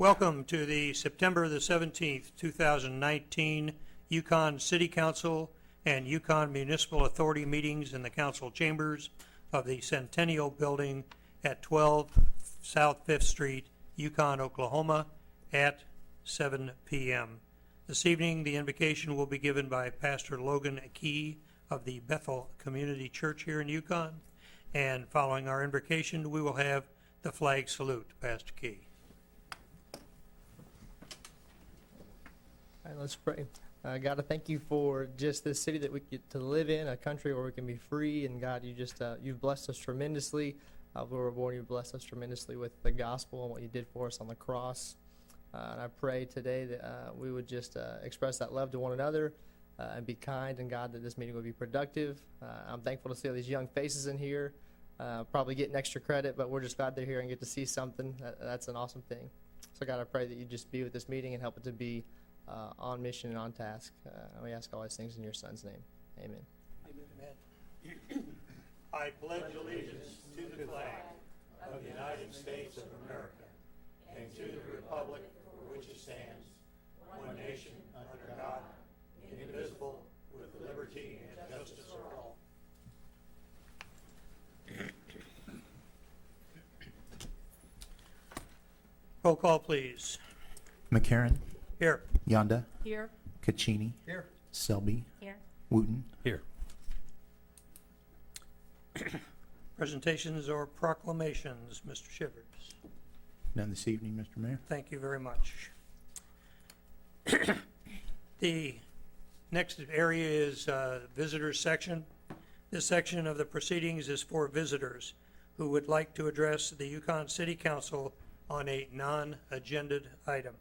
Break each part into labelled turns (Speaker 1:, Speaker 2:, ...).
Speaker 1: Welcome to the September the 17th, 2019 Yukon City Council and Yukon Municipal Authority meetings in the council chambers of the Centennial Building at 12 South 5th Street, Yukon, Oklahoma at 7 p.m. This evening, the invocation will be given by Pastor Logan Key of the Bethel Community Church here in Yukon. And following our invocation, we will have the flag salute. Pastor Key.
Speaker 2: All right, let's pray. God, I thank you for just this city that we get to live in, a country where we can be free. And God, you've blessed us tremendously. When we were born, you blessed us tremendously with the gospel and what you did for us on the cross. And I pray today that we would just express that love to one another and be kind. And God, that this meeting would be productive. I'm thankful to see all these young faces in here. Probably getting extra credit, but we're just glad they're here and get to see something. That's an awesome thing. So God, I pray that you just be with this meeting and help it to be on mission and on task. And we ask all these things in your Son's name. Amen.
Speaker 1: Amen. I pledge allegiance to the flag of the United States of America and to the republic for which it stands, one nation under God, indivisible, with liberty and justice for all. Roll call, please.
Speaker 3: McCarran.
Speaker 1: Here.
Speaker 3: Yonda.
Speaker 4: Here.
Speaker 3: Caccini.
Speaker 1: Here.
Speaker 3: Selby.
Speaker 4: Here.
Speaker 3: Wooten.
Speaker 1: Here. Presentations or proclamations, Mr. Shivers.
Speaker 3: None this evening, Mr. Mayor.
Speaker 1: Thank you very much. The next area is visitors section. This section of the proceedings is for visitors who would like to address the Yukon City Council on a non-agended item.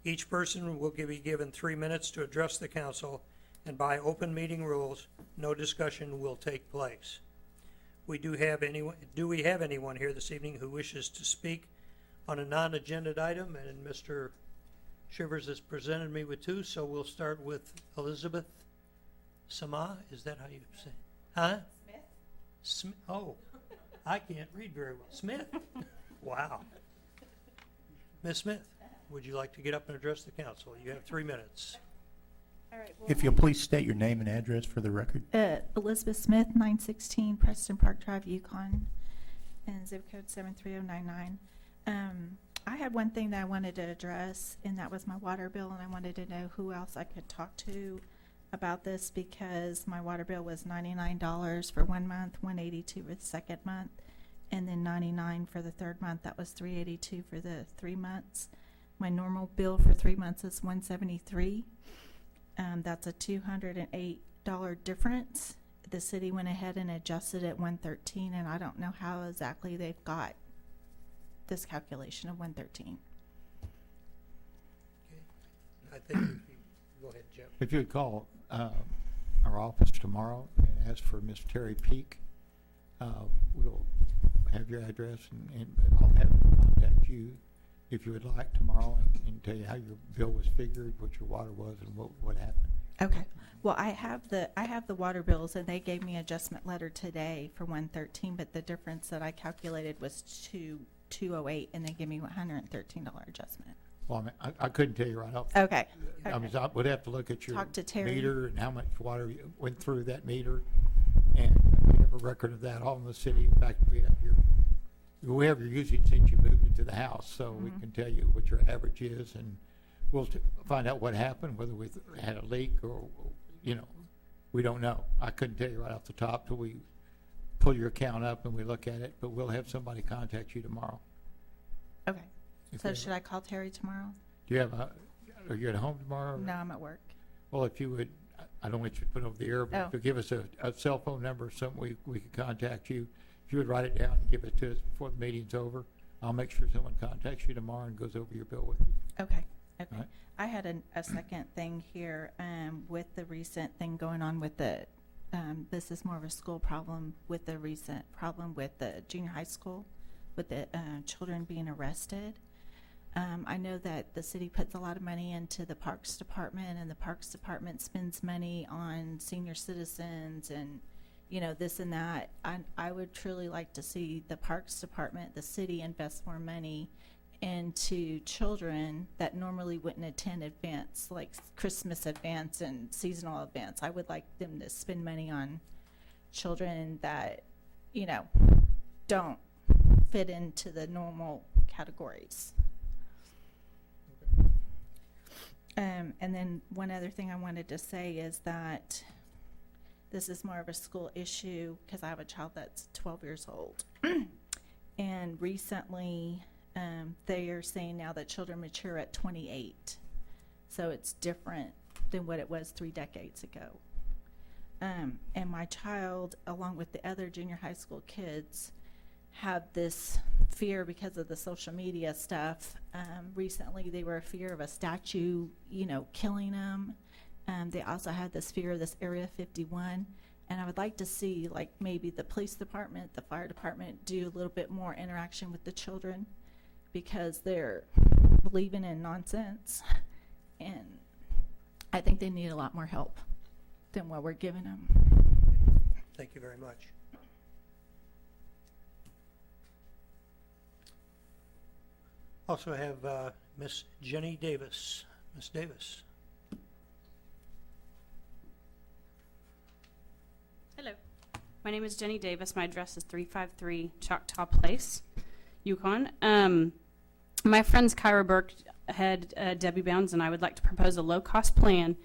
Speaker 1: Each person will be given 3 minutes to address the council, and by open meeting rules, no discussion will take place. Do we have anyone here this evening who wishes to speak on a non-agended item? And Mr. Shivers has presented me with two, so we'll start with Elizabeth Sama. Is that how you say it? Huh? Smith. Oh, I can't read very well. Smith? Wow. Ms. Smith, would you like to get up and address the council? You have 3 minutes.
Speaker 4: All right. Well,
Speaker 3: If you'll please state your name and address for the record.
Speaker 4: Elizabeth Smith, 916 Preston Park Drive, Yukon, and zip code 73099. I had one thing that I wanted to address, and that was my water bill, and I wanted to know who else I could talk to about this, because my water bill was $99 for 1 month, $182 for the second month, and then $99 for the third month. That was $382 for the 3 months. My normal bill for 3 months is $173. That's a $208 difference. The city went ahead and adjusted it $113, and I don't know how exactly they've got this calculation of $113.
Speaker 1: Okay. I think go ahead, Jim.
Speaker 5: If you would call our office tomorrow and ask for Miss Terry Peak, we'll have your address, and I'll have them contact you if you would like tomorrow, and tell you how your bill was figured, what your water was, and what happened.
Speaker 4: Okay. Well, I have the water bills, and they gave me an adjustment letter today for $113, but the difference that I calculated was $208, and they gave me $113 adjustment.
Speaker 5: Well, I mean, I couldn't tell you right off.
Speaker 4: Okay.
Speaker 5: I mean, I would have to look at your
Speaker 4: Talk to Terry.
Speaker 5: meter and how much water went through that meter, and we have a record of that all in the city. In fact, we have your usage since you moved into the house, so we can tell you what your average is, and we'll find out what happened, whether we had a leak or, we don't know. I couldn't tell you right off the top till we pull your account up and we look at it, but we'll have somebody contact you tomorrow.
Speaker 4: Okay. So should I call Terry tomorrow?
Speaker 5: Do you have are you at home tomorrow?
Speaker 4: No, I'm at work.
Speaker 5: Well, if you would, I don't want you to put it over the air, but if you give us a cell phone number or something, we could contact you. If you would write it down and give it to us before the meeting's over, I'll make sure someone contacts you tomorrow and goes over your bill with you.
Speaker 4: Okay. Okay.
Speaker 5: Right.
Speaker 4: I had a second thing here with the recent thing going on with the, this is more of a school problem, with the recent problem with the junior high school, with the children being arrested. I know that the city puts a lot of money into the Parks Department, and the Parks Department spends money on senior citizens and, this and that. I would truly like to see the Parks Department, the city, invest more money into children that normally wouldn't attend events like Christmas events and seasonal events. I would like them to spend money on children that, you know, don't fit into the normal categories. And then one other thing I wanted to say is that this is more of a school issue because I have a child that's 12 years old. And recently, they are saying now that children mature at 28. So it's different than what it was 3 decades ago. And my child, along with the other junior high school kids, have this fear because of the social media stuff. Recently, they were a fear of a statue, you know, killing them. They also had this fear of this Area 51. And I would like to see, like, maybe the police department, the fire department do a little bit more interaction with the children because they're believing in nonsense. And I think they need a lot more help than what we're giving them.
Speaker 1: Thank you very much. Also have Miss Jenny Davis. Miss Davis.
Speaker 6: Hello, my name is Jenny Davis. My address is 353 Choctaw Place, Yukon. My friends Kyra Burke had Debbie Bounds, and I would like to propose a low-cost plan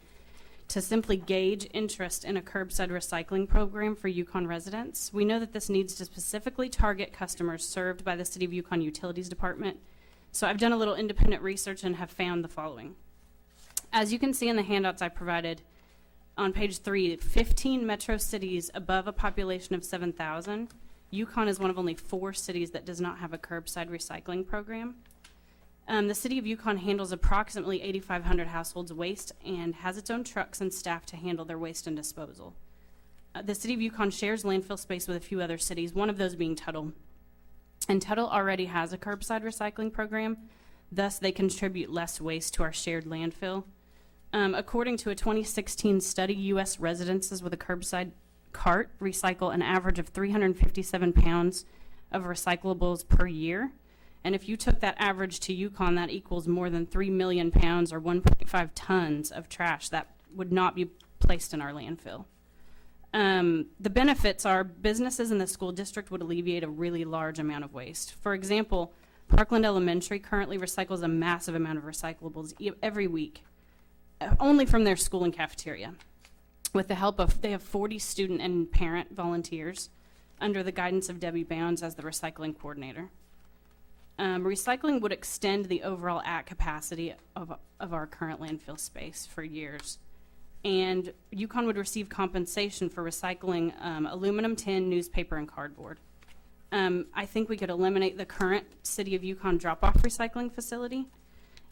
Speaker 6: to simply gauge interest in a curbside recycling program for Yukon residents. We know that this needs to specifically target customers served by the City of Yukon Utilities Department. So I've done a little independent research and have found the following. As you can see in the handouts I provided, on page 3, 15 metro cities above a population of 7,000. Yukon is one of only 4 cities that does not have a curbside recycling program. The City of Yukon handles approximately 8,500 households' waste and has its own trucks and staff to handle their waste and disposal. The City of Yukon shares landfill space with a few other cities, one of those being Tuttle. And Tuttle already has a curbside recycling program, thus they contribute less waste to our shared landfill. According to a 2016 study, U.S. residences with a curbside cart recycle an average of 357 pounds of recyclables per year. And if you took that average to Yukon, that equals more than 3 million pounds or 1.5 tons of trash that would not be placed in our landfill. The benefits are businesses in the school district would alleviate a really large amount of waste. For example, Parkland Elementary currently recycles a massive amount of recyclables every week, only from their school and cafeteria. With the help of, they have 40 student and parent volunteers under the guidance of Debbie Bounds as the recycling coordinator. Recycling would extend the overall at capacity of our current landfill space for years. And Yukon would receive compensation for recycling aluminum, tin, newspaper, and cardboard. I think we could eliminate the current City of Yukon drop-off recycling facility.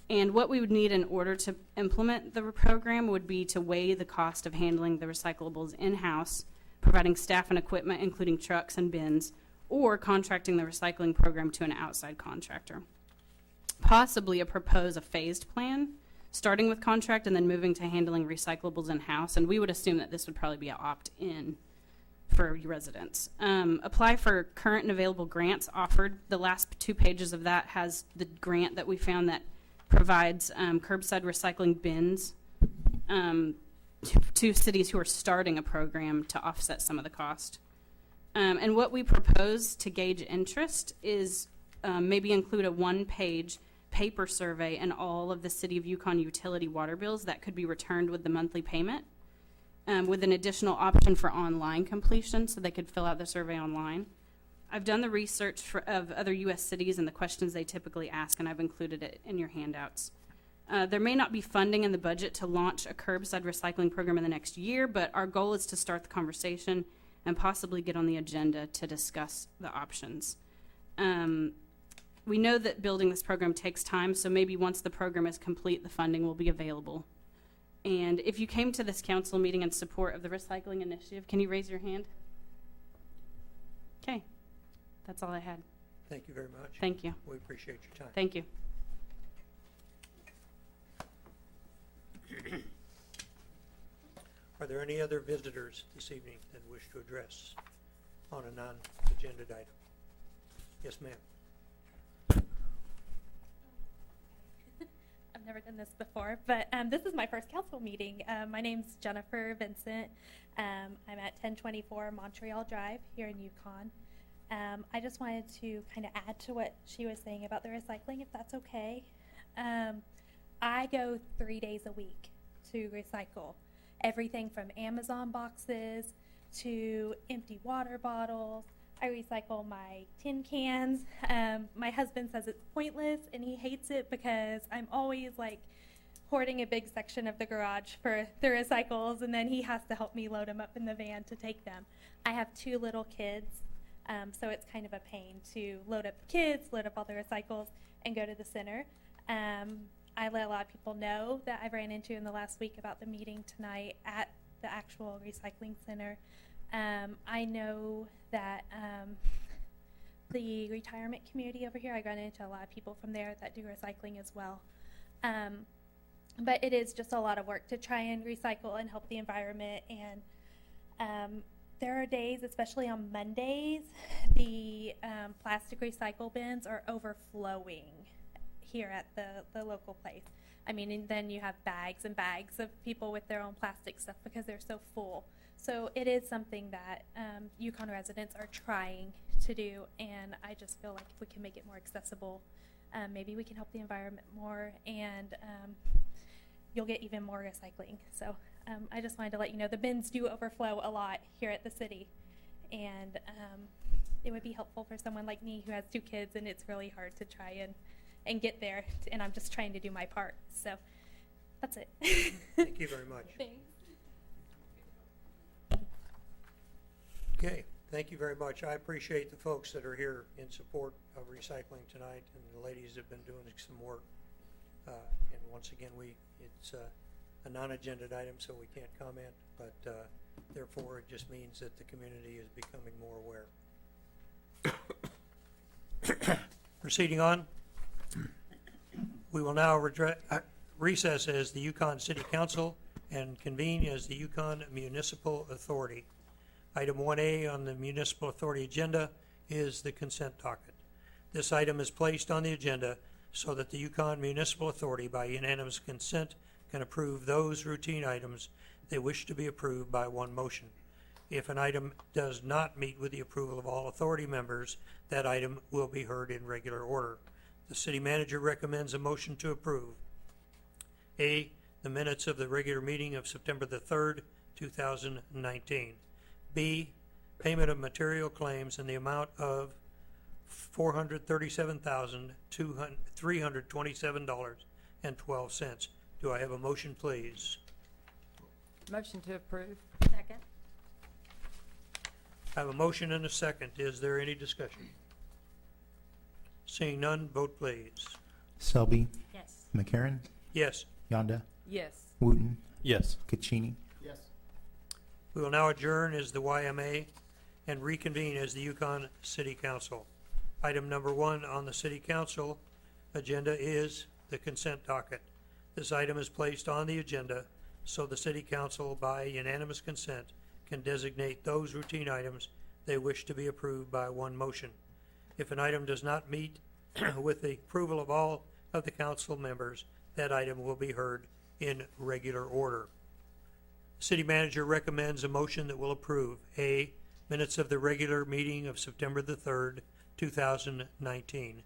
Speaker 6: And what we would need in order to implement the program would be to weigh the cost of handling the recyclables in-house, providing staff and equipment, including trucks and bins, or contracting the recycling program to an outside contractor. Possibly propose a phased plan, starting with contract and then moving to handling recyclables in-house. And we would assume that this would probably be an opt-in for residents. Apply for current and available grants offered. The last 2 pages of that has the grant that we found that provides curbside recycling bins to cities who are starting a program to offset some of the cost. And what we propose to gauge interest is maybe include a 1-page paper survey and all of the City of Yukon utility water bills that could be returned with the monthly payment, with an additional option for online completion so they could fill out the survey online. I've done the research of other U.S. cities and the questions they typically ask, and I've included it in your handouts. There may not be funding in the budget to launch a curbside recycling program in the next year, but our goal is to start the conversation and possibly get on the agenda to discuss the options. We know that building this program takes time, so maybe once the program is complete, the funding will be available. And if you came to this council meeting in support of the recycling initiative, can you raise your hand? Okay, that's all I had.
Speaker 1: Thank you very much.
Speaker 6: Thank you.
Speaker 1: We appreciate your time.
Speaker 6: Thank you.
Speaker 1: Are there any other visitors this evening that wish to address on a non-agenda item? Yes, ma'am.
Speaker 7: never done this before, but this is my first council meeting. My name's Jennifer Vincent. I'm at 1024 Montreal Drive here in Yukon. I just wanted to kind of add to what she was saying about the recycling, if that's okay. I go 3 days a week to recycle everything from Amazon boxes to empty water bottles. I recycle my tin cans. My husband says it's pointless and he hates it because I'm always like hoarding a big section of the garage for the recycles, and then he has to help me load them up in the van to take them. I have 2 little kids, so it's kind of a pain to load up the kids, load up all the recycles, and go to the center. I let a lot of people know that I've ran into in the last week about the meeting tonight at the actual recycling center. I know that the retirement community over here, I ran into a lot of people from there that do recycling as well. But it is just a lot of work to try and recycle and help the environment. And there are days, especially on Mondays, the plastic recycle bins are overflowing here at the local place. I mean, and then you have bags and bags of people with their own plastic stuff because they're so full. So it is something that Yukon residents are trying to do, and I just feel like if we can make it more accessible, maybe we can help the environment more, and you'll get even more recycling. So I just wanted to let you know the bins do overflow a lot here at the city, and it would be helpful for someone like me who has 2 kids, and it's really hard to try and get there, and I'm just trying to do my part. So that's it.
Speaker 1: Thank you very much.
Speaker 7: Thanks.
Speaker 1: Okay, thank you very much. I appreciate the folks that are here in support of recycling tonight, and the ladies have been doing some work. And once again, it's a non-agenda item, so we can't comment, but therefore it just means that the community is becoming more aware. Proceeding on, we will now recess as the Yukon City Council and convene as the Yukon Municipal Authority. Item 1A on the Municipal Authority agenda is the consent docket. This item is placed on the agenda so that the Yukon Municipal Authority, by unanimous consent, can approve those routine items they wish to be approved by one motion. If an item does not meet with the approval of all authority members, that item will be heard in regular order. The city manager recommends a motion to approve. A, the minutes of the regular meeting of September the 3rd, 2019. B, payment of material claims in the amount of $437,327.12. Do I have a motion, please?
Speaker 8: Motion to approve.
Speaker 7: Second.
Speaker 1: I have a motion and a second. Is there any discussion? Seeing none, vote please.
Speaker 3: Selby,
Speaker 7: Yes.
Speaker 3: McCarron,
Speaker 1: Yes.
Speaker 3: Yonda,
Speaker 8: Yes.
Speaker 3: Wooten,
Speaker 9: Yes.
Speaker 3: Caccini.
Speaker 5: Yes.
Speaker 1: We will now adjourn as the YMA and reconvene as the Yukon City Council. Item number 1 on the City Council agenda is the consent docket. This item is placed on the agenda so the City Council, by unanimous consent, can designate those routine items they wish to be approved by one motion. If an item does not meet with the approval of all of the council members, that item will be heard in regular order. City manager recommends a motion that will approve A, minutes of the regular meeting of September the 3rd, 2019.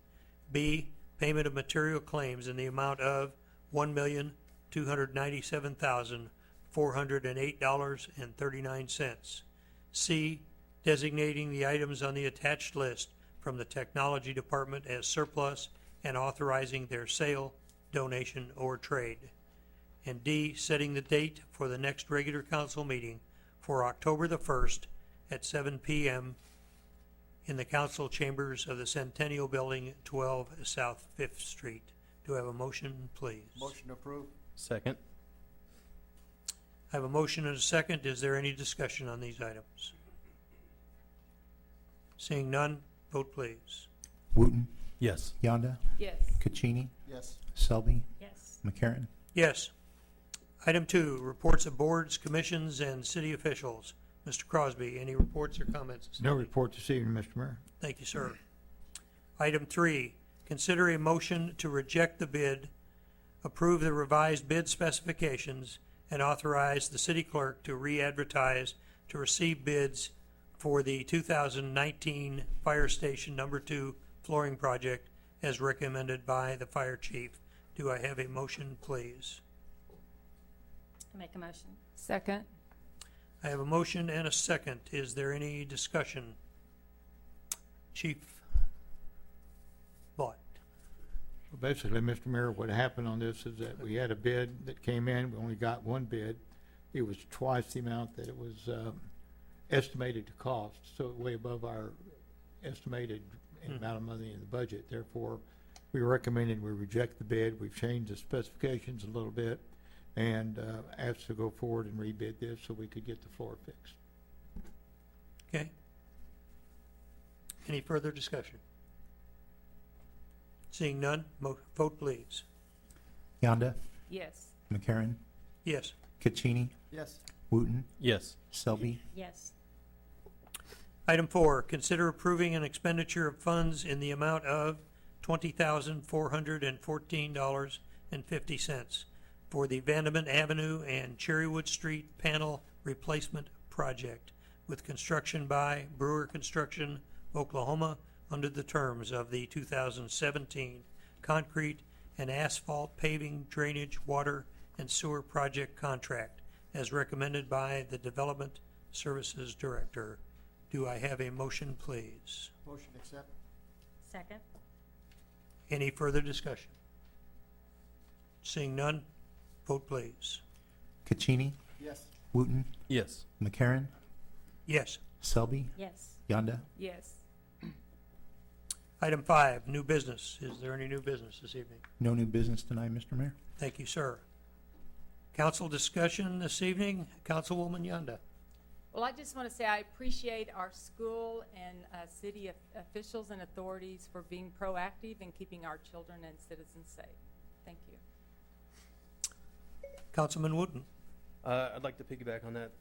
Speaker 1: B, payment of material claims in the amount of $1,297,408.39. C, designating the items on the attached list from the Technology Department as surplus and authorizing their sale, donation, or trade. And D, setting the date for the next regular council meeting for October the 1st at 7 p.m. in the council chambers of the Centennial Building, 12 South 5th Street. Do I have a motion, please?
Speaker 5: Motion approved.
Speaker 9: Second.
Speaker 1: I have a motion and a second. Is there any discussion on these items? Seeing none, vote please.
Speaker 3: Wooten,
Speaker 9: Yes.
Speaker 3: Yonda,
Speaker 8: Yes.
Speaker 3: Caccini,
Speaker 5: Yes.
Speaker 3: Selby,
Speaker 7: Yes.
Speaker 3: McCarron.
Speaker 1: Yes. Item 2, reports of boards, commissions, and city officials. Mr. Crosby, any reports or comments?
Speaker 5: No report this evening, Mr. Mayor.
Speaker 1: Thank you, sir. Item 3, consider a motion to reject the bid approve the revised bid specifications, and authorize the city clerk to re-advertise to receive bids for the 2019 Fire Station Number 2 flooring project as recommended by the fire chief. Do I have a motion, please?
Speaker 6: Make a motion.
Speaker 8: Second.
Speaker 1: I have a motion and a second. Is there any discussion? Chief Bott.
Speaker 5: Well, basically, Mr. Mayor, what happened on this is that we had a bid that came in, we only got one bid. It was twice the amount that it was estimated to cost, so way above our estimated amount of money in the budget. Therefore, we recommended we reject the bid. We've changed the specifications a little bit and asked to go forward and rebid this so we could get the floor fixed.
Speaker 1: Okay. Any further discussion? Seeing none, vote please.
Speaker 3: Yonda,
Speaker 8: Yes.
Speaker 3: McCarron,
Speaker 1: Yes.
Speaker 3: Caccini,
Speaker 2: Yes.
Speaker 3: Wooten,
Speaker 9: Yes.
Speaker 3: Selby,
Speaker 6: Yes.
Speaker 1: Item 4, consider approving an expenditure of funds in the amount of $20,414.50 for the Vandeman Avenue and Cherrywood Street panel replacement project with construction by Brewer Construction, Oklahoma, under the terms of the 2017 concrete and asphalt paving drainage water and sewer project contract as recommended by the Development Services Director. Do I have a motion, please?
Speaker 2: Motion accept.
Speaker 6: Second.
Speaker 1: Any further discussion? Seeing none, vote please.
Speaker 3: Caccini,
Speaker 2: Yes.
Speaker 3: Wooten,
Speaker 9: Yes.
Speaker 3: McCarron,
Speaker 1: Yes.
Speaker 3: Selby,
Speaker 6: Yes.
Speaker 3: Yonda.
Speaker 8: Yes.
Speaker 1: Item 5, new business. Is there any new business this evening?
Speaker 3: No new business tonight, Mr. Mayor.
Speaker 1: Thank you, sir. Council discussion this evening. Councilwoman Yonda.
Speaker 8: Well, I just want to say I appreciate our school and city officials and authorities for being proactive in keeping our children and citizens safe. Thank you.
Speaker 1: Councilman Wooten.
Speaker 9: I'd like to piggyback on that.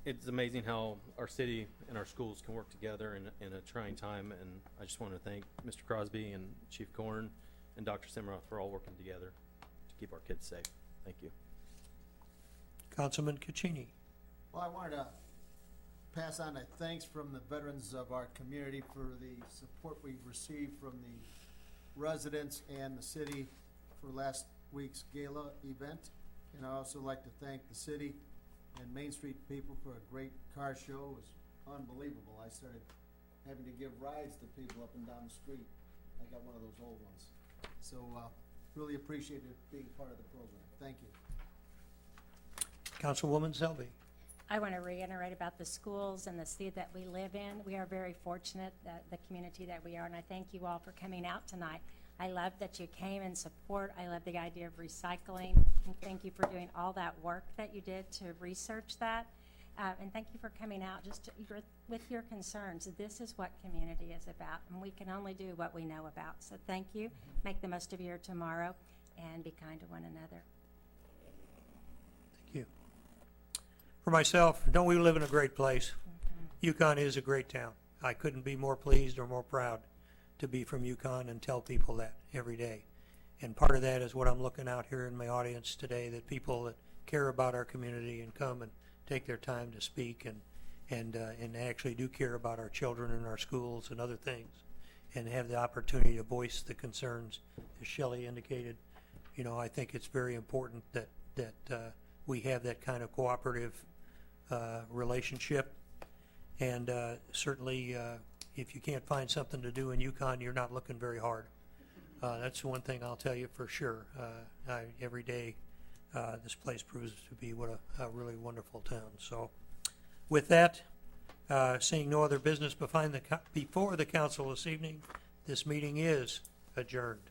Speaker 9: It's amazing how our city and our schools can work together in a trying time, and I just want to thank Mr. Crosby and Chief Korn and Dr. Simroth for all working together to keep our kids safe. Thank you.
Speaker 1: Councilman Caccini.
Speaker 10: Well, I wanted to pass on a thanks from the veterans of our community for the support we've received from the residents and the city for last week's gala event. And I also like to thank the city and Main Street people for a great car show. It was unbelievable. I started having to give rides to people up and down the street. I got one of those old ones. So really appreciated being part of the program. Thank you.
Speaker 1: Councilwoman Selby.
Speaker 11: I want to reiterate about the schools and the city that we live in. We are very fortunate, the community that we are, and I thank you all for coming out tonight. I love that you came in support. I love the idea of recycling. And thank you for doing all that work that you did to research that. And thank you for coming out just with your concerns. This is what community is about, and we can only do what we know about. So thank you. Make the most of your tomorrow, and be kind to one another.
Speaker 1: Thank you. For myself, don't we live in a great place? Yukon is a great town. I couldn't be more pleased or more proud to be from Yukon and tell people that every day. And part of that is what I'm looking out here in my audience today, that people that care about our community and come and take their time to speak and actually do care about our children and our schools and other things, and have the opportunity to voice the concerns, as Shelley indicated. You know, I think it's very important that we have that kind of cooperative relationship. And certainly, if you can't find something to do in Yukon, you're not looking very hard. That's one thing I'll tell you for sure. Every day, this place proves to be what a really wonderful town. So with that, seeing no other business before the council this evening, this meeting is adjourned.